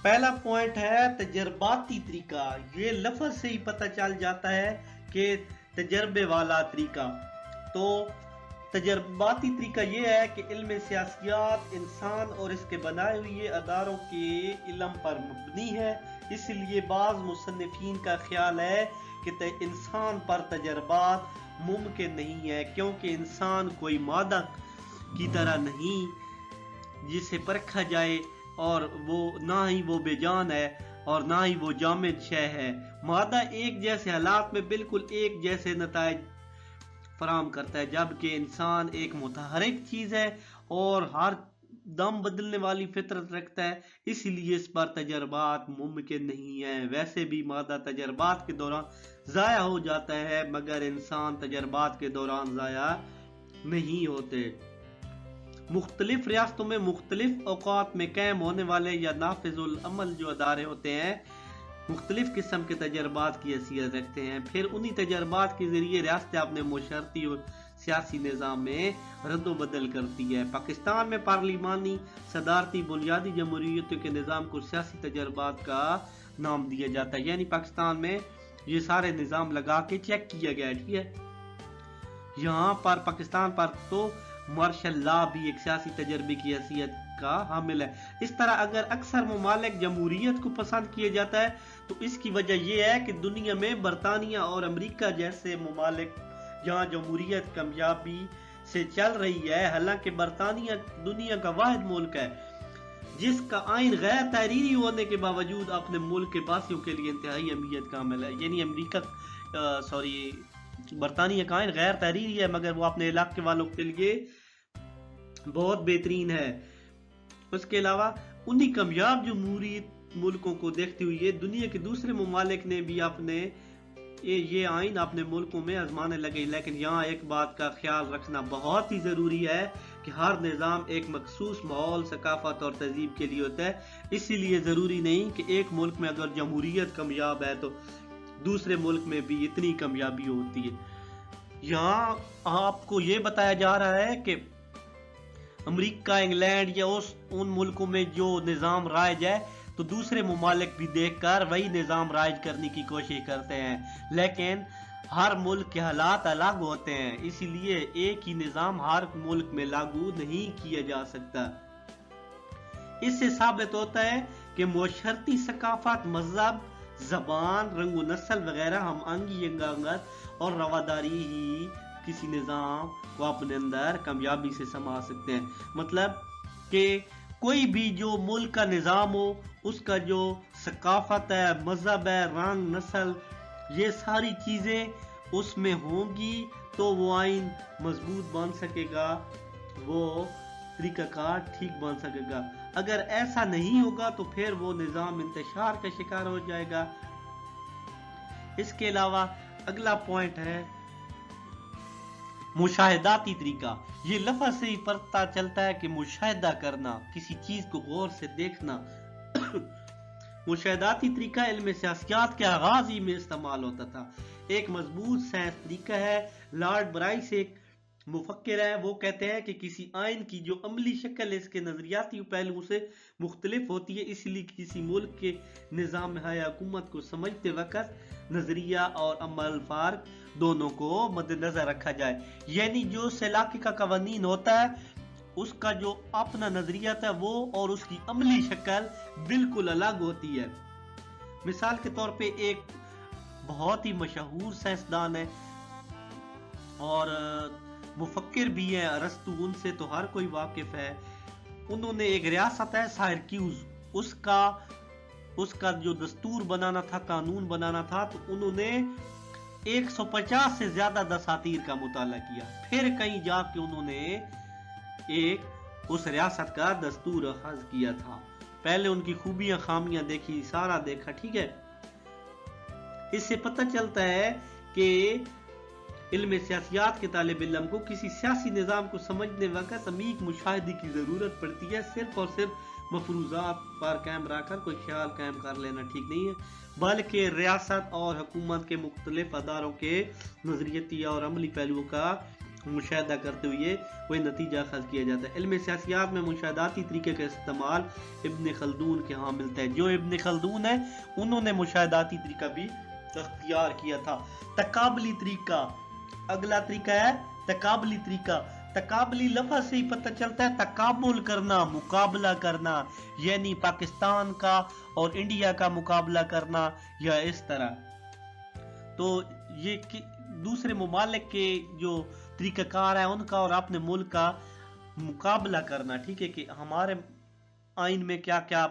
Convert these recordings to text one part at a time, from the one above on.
پہلا پوائنٹ ہے تجرباتی طریقہ. یہ لفظ سے ہی پتہ چل جاتا ہے کہ تجربے والا طریقہ. تو تجرباتی طریقہ یہ ہے کہ علم سیاسیات انسان اور اس کے بنائے ہوئے اداروں کے علم پر مبنی ہے. اس لیے بعض مصنفین کا خیال ہے کہ انسان پر تجربات ممکن نہیں ہے، کیونکہ انسان کوئی مادہ کی طرح نہیں جسے پرکھا جائے، اور وہ نہ ہی وہ بے جان ہے اور نہ ہی وہ جامد شے ہے. مادہ ایک جیسے حالات میں بالکل ایک جیسے نتائج فراہم کرتا ہے، جبکہ انسان ایک متحرک چیز ہے اور ہر دم بدلنے والی فطرت رکھتا ہے، اس لیے اس پر تجربات ممکن نہیں ہیں. ویسے بھی مادہ تجربات کے دوران ضائع ہو جاتا ہے، مگر انسان تجربات کے دوران ضائع نہیں ہوتے. مختلف ریاستوں میں مختلف اوقات میں قائم ہونے والے یا نافذ العمل جو ادارے ہوتے ہیں مختلف قسم کے تجربات کی حیثیت رکھتے ہیں. پھر انہی تجربات کے ذریعے ریاستیں اپنے معاشرتی اور سیاسی نظام میں رد و بدل کرتی ہے. پاکستان میں پارلیمانی صدارتی بنیادی جمہوریتوں کے نظام کو سیاسی تجربات کا نام دیا جاتا ہے. یعنی پاکستان میں یہ سارے نظام لگا کے چیک کیا گیا ہے. ٹھیک ہے، یہاں پر پاکستان پر تو مارشل لا بھی ایک سیاسی تجربے کی حیثیت کا حامل ہے. اس طرح اگر اکثر ممالک جمہوریت کو پسند کیا جاتا ہے تو اس کی وجہ یہ ہے کہ دنیا میں برطانیہ اور امریکہ جیسے ممالک جہاں جمہوریت کامیابی سے چل رہی ہے، حالانکہ برطانیہ دنیا کا واحد ملک ہے جس کا آئین غیر تحریری ہونے کے باوجود اپنے ملک کے باسیوں کے لیے انتہائی اہمیت کا حامل ہے. یعنی برطانیہ کا آئین غیر تحریری ہے مگر وہ اپنے علاقے والوں کے لیے بہت بہترین ہے. اس کے علاوہ انہی کامیاب جمہوری ملکوں کو دیکھتے ہوئے دنیا کے دوسرے ممالک نے بھی اپنے یہ آئین اپنے ملکوں میں آزمانے لگے. لیکن یہاں ایک بات کا خیال رکھنا بہت ہی ضروری ہے کہ ہر نظام ایک مخصوص ماحول، ثقافت اور تہذیب کے لیے ہوتا ہے. اسی لیے ضروری نہیں کہ ایک ملک میں اگر جمہوریت کامیاب ہے تو دوسرے ملک میں بھی اتنی کامیابی ہوتی ہے. یہاں آپ کو یہ بتایا جا رہا ہے کہ امریکہ، انگلینڈ یا ان ملکوں میں جو نظام رائج ہے تو دوسرے ممالک بھی دیکھ کر وہی نظام رائج کرنے کی کوشش کرتے ہیں، لیکن ہر ملک کے حالات الگ ہوتے ہیں، اسی لیے ایک ہی نظام ہر ملک میں لاگو نہیں کیا جا سکتا. اس سے ثابت ہوتا ہے کہ معاشرتی ثقافت، مذہب، زبان، رنگ و نسل وغیرہ ہم آہنگی، یکانگت اور رواداری ہی کسی نظام کو اپنے اندر کامیابی سے سنبھال سکتے ہیں. مطلب کہ کوئی بھی جو ملک کا نظام ہو، اس کا جو ثقافت ہے، مذہب ہے، رنگ، نسل، یہ ساری چیزیں اس میں ہوں گی تو وہ آئین مضبوط بن سکے گا، وہ طریقہ کار ٹھیک بن سکے گا. اگر ایسا نہیں ہوگا تو پھر وہ نظام انتشار کا شکار ہو جائے گا. اس کے علاوہ اگلا پوائنٹ ہے مشاہداتی طریقہ. یہ لفظ سے ہی پتہ چلتا ہے کہ مشاہدہ کرنا، کسی چیز کو غور سے دیکھنا. مشاہداتی طریقہ علم سیاسیات کے آغاز ہی میں استعمال ہوتا تھا. ایک مضبوط سائنس طریقہ ہے. لارڈ برائس ایک مفکر ہے، وہ کہتے ہیں کہ کسی آئین کی جو عملی شکل اس کے نظریاتی پہلوؤں سے مختلف ہوتی ہے، اس لیے کسی ملک کے نظام حکومت کو سمجھتے وقت نظریہ اور عمل فرق دونوں کو مد نظر رکھا جائے. یعنی جو اس علاقے کا قوانین ہوتا ہے اس کا جو اپنا نظریہ تھا وہ اور اس کی عملی شکل بالکل الگ ہوتی ہے. مثال کے طور پہ ایک بہت ہی مشہور سائنسدان ہے اور مفکر بھی ہیں، ارسطو، ان سے تو ہر کوئی واقف ہے. انہوں نے ایک ریاست ہے سائرکیوز، اس کا جو دستور بنانا تھا، قانون بنانا تھا، تو انہوں نے 150 سے زیادہ دساتیر کا مطالعہ کیا. پھر کہیں جا کے انہوں نے اس ریاست کا دستور اخذ کیا تھا. پہلے ان کی خوبیاں خامیاں دیکھی، سارا دیکھا. ٹھیک ہے، اس سے پتہ چلتا ہے کہ علم سیاسیات کے طالب علم کو کسی سیاسی نظام کو سمجھنے وقت عمیق مشاہدے کی ضرورت پڑتی ہے. صرف اور صرف مفروضات پر قائم رہ کر کوئی خیال قائم کر لینا ٹھیک نہیں ہے، بلکہ ریاست اور حکومت کے مختلف اداروں کے نظریاتی اور عملی پہلوؤں کا مشاہدہ کرتے ہوئے وہی نتیجہ اخذ کیا جاتا ہے۔ علم سیاسیات میں مشاہداتی طریقے کا استعمال ابن خلدون کے ہاں ملتا ہے۔ جو ابن خلدون ہے انہوں نے مشاہداتی طریقہ بھی اختیار کیا تھا۔ تقابلی طریقہ، اگلا طریقہ ہے تقابلی طریقہ۔ تقابلی لفظ سے ہی پتہ چلتا ہے تقابل کرنا، مقابلہ کرنا، یعنی پاکستان کا اور انڈیا کا مقابلہ کرنا یا اس طرح۔ تو یہ دوسرے ممالک کے جو طریقہ کار ہیں ان کا اور اپنے ملک کا مقابلہ کرنا، ٹھیک ہے، کہ ہمارے آئین میں کیا کیا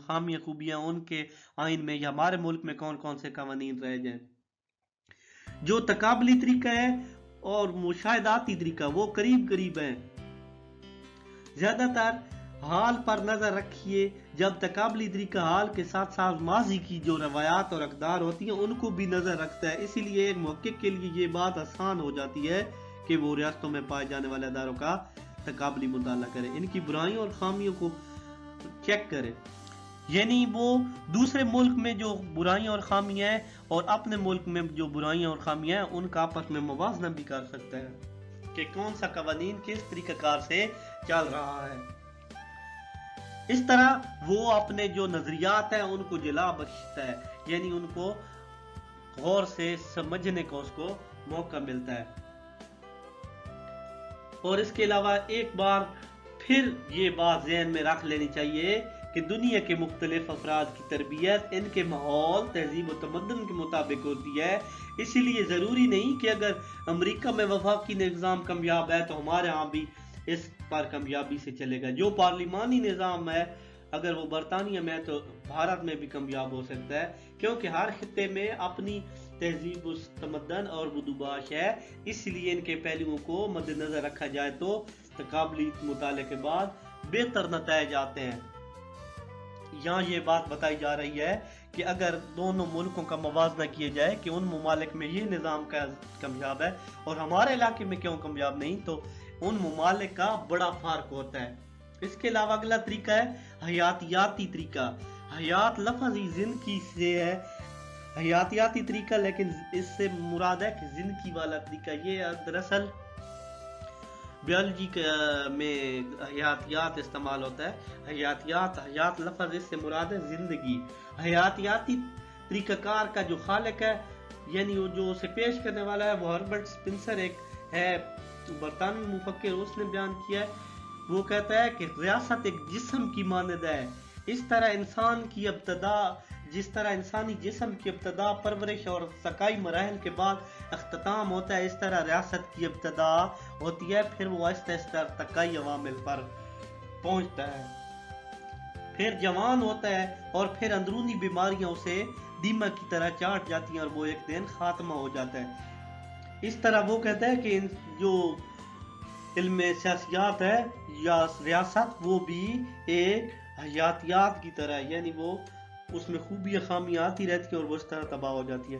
خامیاں خوبیاں ان کے آئین میں یا ہمارے ملک میں کون کون سے قوانین رہ جائیں۔ جو تقابلی طریقہ ہے اور مشاہداتی طریقہ وہ قریب قریب ہیں۔ زیادہ تر حال پر نظر رکھیے، جب تقابلی طریقہ حال کے ساتھ ساتھ ماضی کی جو روایات اور اقدار ہوتی ہیں ان کو بھی نظر رکھتا ہے، اسی لیے ایک محقق کے لیے یہ بات آسان ہو جاتی ہے کہ وہ ریاستوں میں پائے جانے والے اداروں کا تقابلی مطالعہ کرے، ان کی برائیوں اور خامیوں کو چیک کرے، یعنی وہ دوسرے ملک میں جو برائیاں اور خامیاں ہیں اور اپنے ملک میں جو برائیاں اور خامیاں ہیں ان کا آپس میں موازنہ بھی کر سکتا ہے کہ کون سا قوانین کس طریقہ کار سے چل رہا ہے۔ اس طرح وہ اپنے جو نظریات ہیں ان کو جلا بخشتا ہے، یعنی ان کو غور سے سمجھنے کو اس کو موقع ملتا ہے۔ اور اس کے علاوہ ایک بار پھر یہ بات ذہن میں رکھ لینی چاہیے کہ دنیا کے مختلف افراد کی تربیت ان کے ماحول، تہذیب و تمدن کے مطابق ہوتی ہے، اسی لیے ضروری نہیں کہ اگر امریکہ میں وفاقی نظام کامیاب ہے تو ہمارے ہاں بھی اس پر کامیابی سے چلے گا۔ جو پارلیمانی نظام ہے اگر وہ برطانیہ میں تو بھارت میں بھی کامیاب ہو سکتا ہے، کیونکہ ہر خطے میں اپنی تہذیب و تمدن اور بدوباش ہے، اس لیے ان کے پہلوؤں کو مد نظر رکھا جائے تو تقابلی مطالعے کے بعد بہتر نتائج آتے ہیں۔ یہاں یہ بات بتائی جا رہی ہے کہ اگر دونوں ملکوں کا موازنہ کیا جائے کہ ان ممالک میں یہ نظام کامیاب ہے اور ہمارے علاقے میں کیوں کامیاب نہیں، تو ان ممالک کا بڑا فرق ہوتا ہے۔ اس کے علاوہ اگلا طریقہ ہے حیاتیاتی طریقہ۔ حیات لفظ ہی زندگی سے ہے، حیاتیاتی طریقہ، لیکن اس سے مراد ہے کہ زندگی والا طریقہ۔ یہ دراصل بیولوجی میں حیاتیات استعمال ہوتا ہے۔ حیات لفظ اس سے مراد ہے زندگی۔ حیاتیاتی طریقہ کار کا جو خالق ہے، یعنی وہ جو اسے پیش کرنے والا ہے، وہ ہربرٹ سپنسر ایک ہے برطانوی مفکر، اس نے بیان کیا ہے۔ وہ کہتا ہے کہ ریاست ایک جسم کی مانند ہے، اس طرح انسانی جسم کی ابتدا پرورش اور سکائی مراحل کے بعد اختتام ہوتا ہے، اس طرح ریاست کی ابتدا ہوتی ہے، پھر وہ آہستہ آہستہ ارتقائی عوامل پر پہنچتا ہے، پھر جوان ہوتا ہے اور پھر اندرونی بیماریاں اسے دیمک کی طرح چاٹ جاتی ہیں اور وہ ایک دن خاتمہ ہو جاتا ہے۔ اس طرح وہ کہتا ہے کہ جو علم سیاسیات ہے یا ریاست وہ بھی ایک حیاتیات کی طرح ہے، یعنی وہ اس میں خوبیاں خامیاں آتی رہتی ہیں اور وہ اس طرح تباہ ہو جاتی ہے۔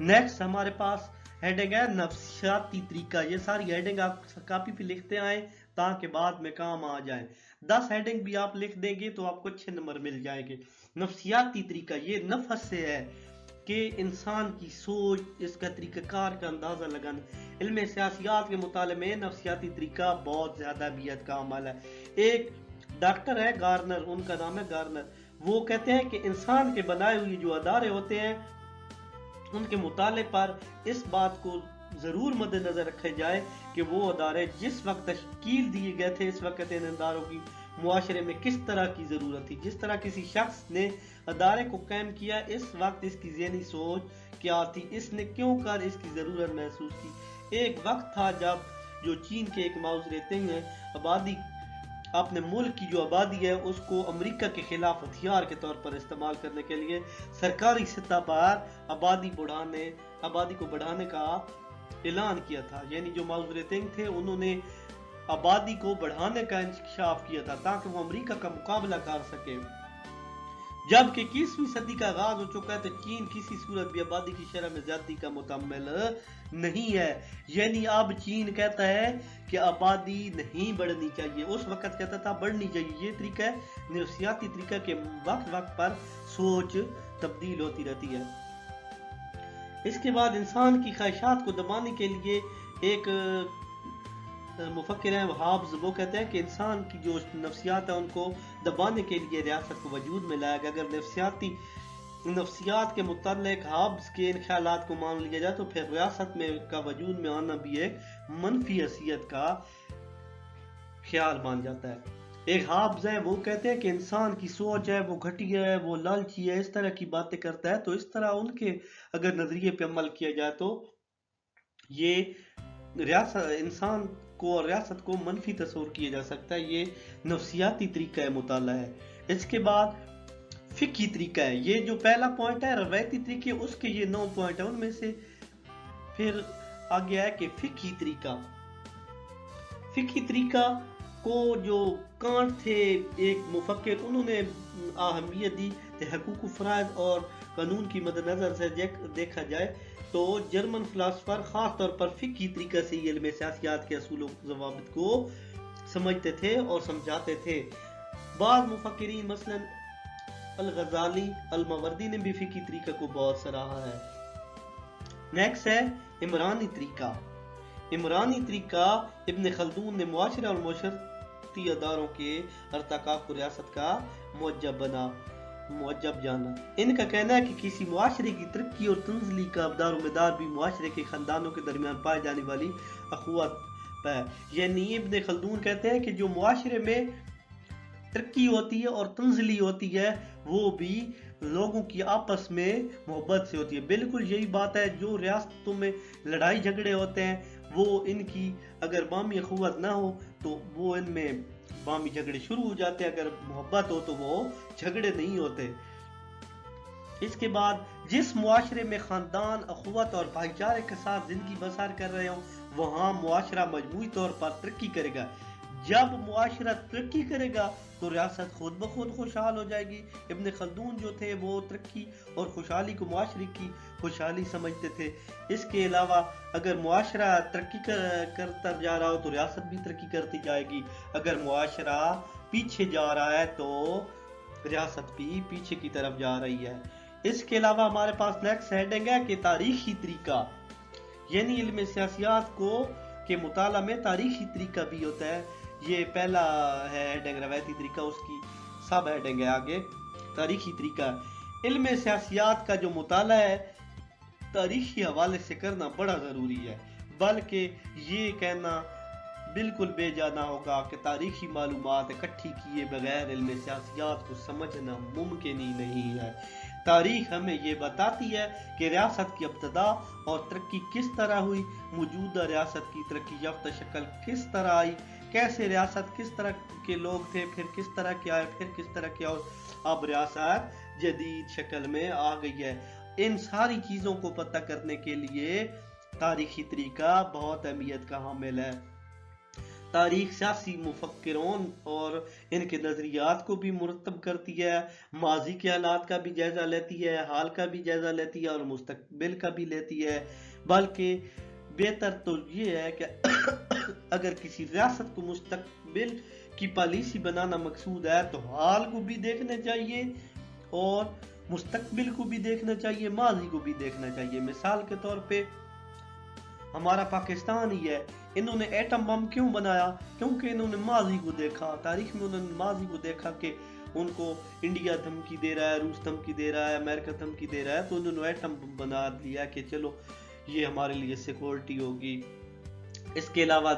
نیکسٹ ہمارے پاس ہیڈنگ ہے نفسیاتی طریقہ۔ یہ ساری ہیڈنگ آپ کاپی پہ لکھتے آئیں تاکہ بعد میں کام آ جائیں۔ 10 ہیڈنگ بھی آپ لکھ دیں گے تو آپ کو اچھے نمبر مل جائیں گے۔ نفسیاتی طریقہ یہ نفس سے ہے کہ انسان کی سوچ، اس کا طریقہ کار کا اندازہ لگانا۔ علم سیاسیات کے مطالعے میں نفسیاتی طریقہ بہت زیادہ اہمیت کا عمل ہے۔ ایک ڈاکٹر ہے گارنر، ان کا نام ہے گارنر، وہ کہتے ہیں کہ انسان کے بنائے ہوئے جو ادارے ہوتے ہیں ان کے مطالعے پر اس بات کو ضرور مد نظر رکھا جائے کہ وہ ادارے جس وقت تشکیل دیے گئے تھے اس وقت ان اداروں کی معاشرے میں کس طرح کی ضرورت تھی۔ جس طرح کسی شخص نے ادارے کو قائم کیا اس وقت اس کی ذہنی سوچ کیا تھی، اس نے کیوں کر اس کی ضرورت محسوس کی۔ ایک وقت تھا جب جو چین کے ایک معاوض رہتے ہیں آبادی، اپنے ملک کی جو آبادی ہے اس کو امریکہ کے خلاف ہتھیار کے طور پر استعمال کرنے کے لیے سرکاری سطح پر آبادی کو بڑھانے کا اعلان کیا تھا۔ یعنی جو معاوض رہتے تھے انہوں نے آبادی کو بڑھانے کا انکشاف کیا تھا تاکہ وہ امریکہ کا مقابلہ کر سکے۔ جبکہ 21ویں صدی کا آغاز ہو چکا ہے تو چین کسی صورت بھی آبادی کی شرح میں زیادتی کا متحمل نہیں ہے۔ یعنی اب چین کہتا ہے کہ آبادی نہیں بڑھنی چاہیے، اس وقت کہتا تھا بڑھنی چاہیے۔ یہ طریقہ ہے نفسیاتی طریقہ کے وقت وقت پر سوچ تبدیل ہوتی رہتی ہے۔ اس کے بعد انسان کی خواہشات کو دبانے کے لیے ایک مفکر ہیں ہابز، وہ کہتے ہیں کہ انسان کی جو نفسیات ہے ان کو دبانے کے لیے ریاست کو وجود میں لایا گیا۔ اگر نفسیات کے متعلق ہابز کے ان خیالات کو مان لیا جائے تو پھر ریاست میں کا وجود میں آنا بھی ایک منفی حیثیت کا خیال مان جاتا ہے۔ ایک ہابز ہے، وہ کہتے ہیں کہ انسان کی سوچ ہے وہ گھٹیا ہے، وہ لالچی ہے، اس طرح کی باتیں کرتا ہے۔ تو اس طرح ان کے اگر نظریے پہ عمل کیا جائے تو یہ انسان کو اور ریاست کو منفی تصور کیا جا سکتا ہے۔ یہ نفسیاتی طریقہ مطالعہ ہے۔ اس کے بعد فقہی طریقہ ہے۔ یہ جو پہلا پوائنٹ ہے روایتی طریقے، اس کے یہ 9 پوائنٹ ہیں، ان میں سے پھر آگے ہے کہ فقہی طریقہ۔ فقہی طریقہ کو جو کانٹ تھے ایک مفکر، انہوں نے اہمیت دی کہ حقوق و فرائض اور قانون کی مد نظر سے دیکھا جائے تو جرمن فلاسفر خاص طور پر فقہی طریقہ سے علم سیاسیات کے اصول و ضوابط کو سمجھتے تھے اور سمجھاتے تھے۔ بعض مفکرین مثلا الغزالی، الماوردی نے بھی فقہی طریقہ کو بہت سراہا ہے۔ نیکسٹ ہے عمرانی طریقہ۔ عمرانی طریقہ ابن خلدون نے معاشرہ اور معاشرتی اداروں کے ارتقاء کو ریاست کا موجب جانا۔ ان کا کہنا ہے کہ کسی معاشرے کی ترقی اور تنزلی کا دار و مدار بھی معاشرے کے خاندانوں کے درمیان پائے جانے والی اخوت پہ ہے۔ یعنی ابن خلدون کہتے ہیں کہ جو معاشرے میں ترقی ہوتی ہے اور تنزلی ہوتی ہے وہ بھی لوگوں کی آپس میں محبت سے ہوتی ہے۔ بالکل یہی بات ہے، جو ریاستوں میں لڑائی جھگڑے ہوتے ہیں وہ ان کی اگر باہمی اخوت نہ ہو تو وہ ان میں باہمی جھگڑے شروع ہو جاتے ہیں، اگر محبت ہو تو وہ جھگڑے نہیں ہوتے۔ اس کے بعد جس معاشرے میں خاندان اخوت اور بھائی چارے کے ساتھ زندگی بسر کر رہے ہوں وہاں معاشرہ مجموعی طور پر ترقی کرے گا۔ جب معاشرہ ترقی کرے گا تو ریاست خود بخود خوشحال ہو جائے گی۔ ابن خلدون جو تھے وہ ترقی اور خوشحالی کو معاشرے کی خوشحالی سمجھتے تھے۔ اس کے علاوہ اگر معاشرہ ترقی کرتا جا رہا ہو تو ریاست بھی ترقی کرتی جائے گی، اگر معاشرہ پیچھے جا رہا ہے تو ریاست بھی پیچھے کی طرف جا رہی ہے۔ اس کے علاوہ ہمارے پاس نیکسٹ ہیڈنگ ہے کہ تاریخی طریقہ، یعنی علم سیاسیات کو کے مطالعہ میں تاریخی طریقہ بھی ہوتا ہے۔ یہ پہلا ہے ہیڈنگ روایتی طریقہ، اس کی سب ہیڈنگ ہے آگے تاریخی طریقہ۔ علم سیاسیات کا جو مطالعہ ہے تاریخی حوالے سے کرنا بڑا ضروری ہے، بلکہ یہ کہنا بالکل بے جانا ہوگا کہ تاریخی معلومات اکٹھی کیے بغیر علم سیاسیات کو سمجھنا ممکن ہی نہیں ہے۔ تاریخ ہمیں یہ بتاتی ہے کہ ریاست کی ابتدا اور ترقی کس طرح ہوئی، موجودہ ریاست کی ترقی یافتہ شکل کس طرح آئی، کیسے ریاست کس طرح کے لوگ تھے، پھر کس طرح کے آئے، پھر کس طرح کے، اور اب ریاست جدید شکل میں آ گئی ہے۔ ان ساری چیزوں کو پتہ کرنے کے لیے تاریخی طریقہ بہت اہمیت کا حامل ہے۔ تاریخ سیاسی مفکرون اور ان کے نظریات کو بھی مرتب کرتی ہے، ماضی کے حالات کا بھی جائزہ لیتی ہے، حال کا بھی جائزہ لیتی ہے اور مستقبل کا بھی لیتی ہے۔ بلکہ بہتر تو یہ ہے کہ اگر کسی ریاست کو مستقبل کی پالیسی بنانا مقصود ہے تو حال کو بھی دیکھنا چاہیے اور مستقبل کو بھی دیکھنا چاہیے، ماضی کو بھی دیکھنا چاہیے۔ مثال کے طور پہ ہمارا پاکستان ہی ہے، انہوں نے ایٹم بم کیوں بنایا؟ کیونکہ انہوں نے ماضی کو دیکھا، تاریخ میں انہوں نے ماضی کو دیکھا کہ ان کو انڈیا دھمکی دے رہا ہے، روس دھمکی دے رہا ہے، امریکہ دھمکی دے رہا ہے، تو انہوں نے ایٹم بم بنا لیا کہ چلو یہ ہمارے لیے سیکورٹی ہوگی۔ اس کے علاوہ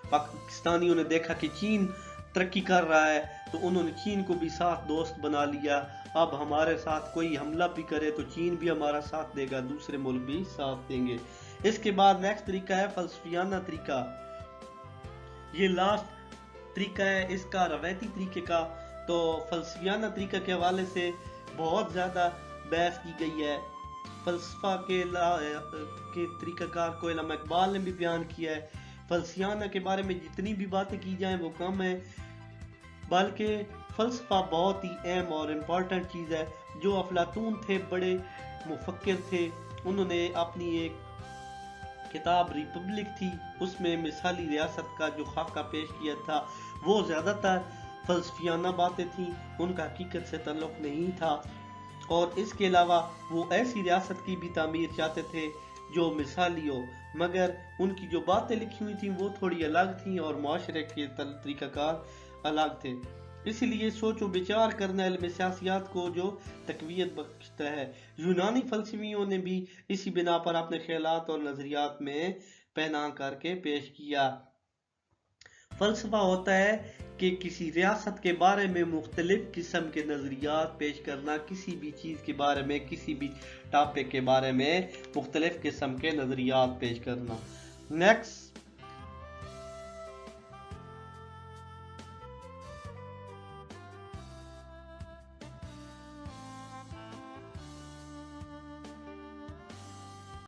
پاکستانیوں نے دیکھا کہ چین ترقی کر رہا ہے تو انہوں نے چین کو بھی ساتھ دوست بنا لیا، اب ہمارے ساتھ کوئی حملہ بھی کرے تو چین بھی ہمارا ساتھ دے گا، دوسرے ملک بھی ساتھ دیں گے۔ اس کے بعد نیکسٹ طریقہ ہے فلسفیانہ طریقہ، یہ لاسٹ طریقہ ہے اس کا روایتی طریقے کا۔ تو فلسفیانہ طریقہ کے حوالے سے بہت زیادہ بحث کی گئی ہے۔ فلسفہ کے طریقہ کار کو علامہ اقبال نے بھی بیان کیا ہے۔ فلسفیانہ کے بارے میں جتنی بھی باتیں کی جائیں وہ کم ہیں، بلکہ فلسفہ بہت ہی اہم اور امپورٹنٹ چیز ہے۔ جو افلاطون تھے بڑے مفکر تھے، انہوں نے اپنی ایک کتاب ریپبلک تھی، اس میں مثالی ریاست کا جو خاکہ پیش کیا تھا وہ زیادہ تر فلسفیانہ باتیں تھیں، ان کا حقیقت سے تعلق نہیں تھا۔ اور اس کے علاوہ وہ ایسی ریاست کی بھی تعمیر چاہتے تھے جو مثالی ہو۔ مگر ان کی جو باتیں لکھی ہوئی تھیں وہ تھوڑی الگ تھیں اور معاشرے کے طریقہ کار الگ تھے. اسی لیے سوچ و بچار کرنا علم سیاسیات کو جو تقویت بخشتا ہے. یونانی فلسفیوں نے بھی اسی بنا پر اپنے خیالات اور نظریات میں پنہاں کر کے پیش کیا. فلسفہ ہوتا ہے کہ کسی ریاست کے بارے میں مختلف قسم کے نظریات پیش کرنا، کسی بھی چیز کے بارے میں، کسی بھی ٹاپک کے بارے میں مختلف قسم کے نظریات پیش کرنا. نیکسٹ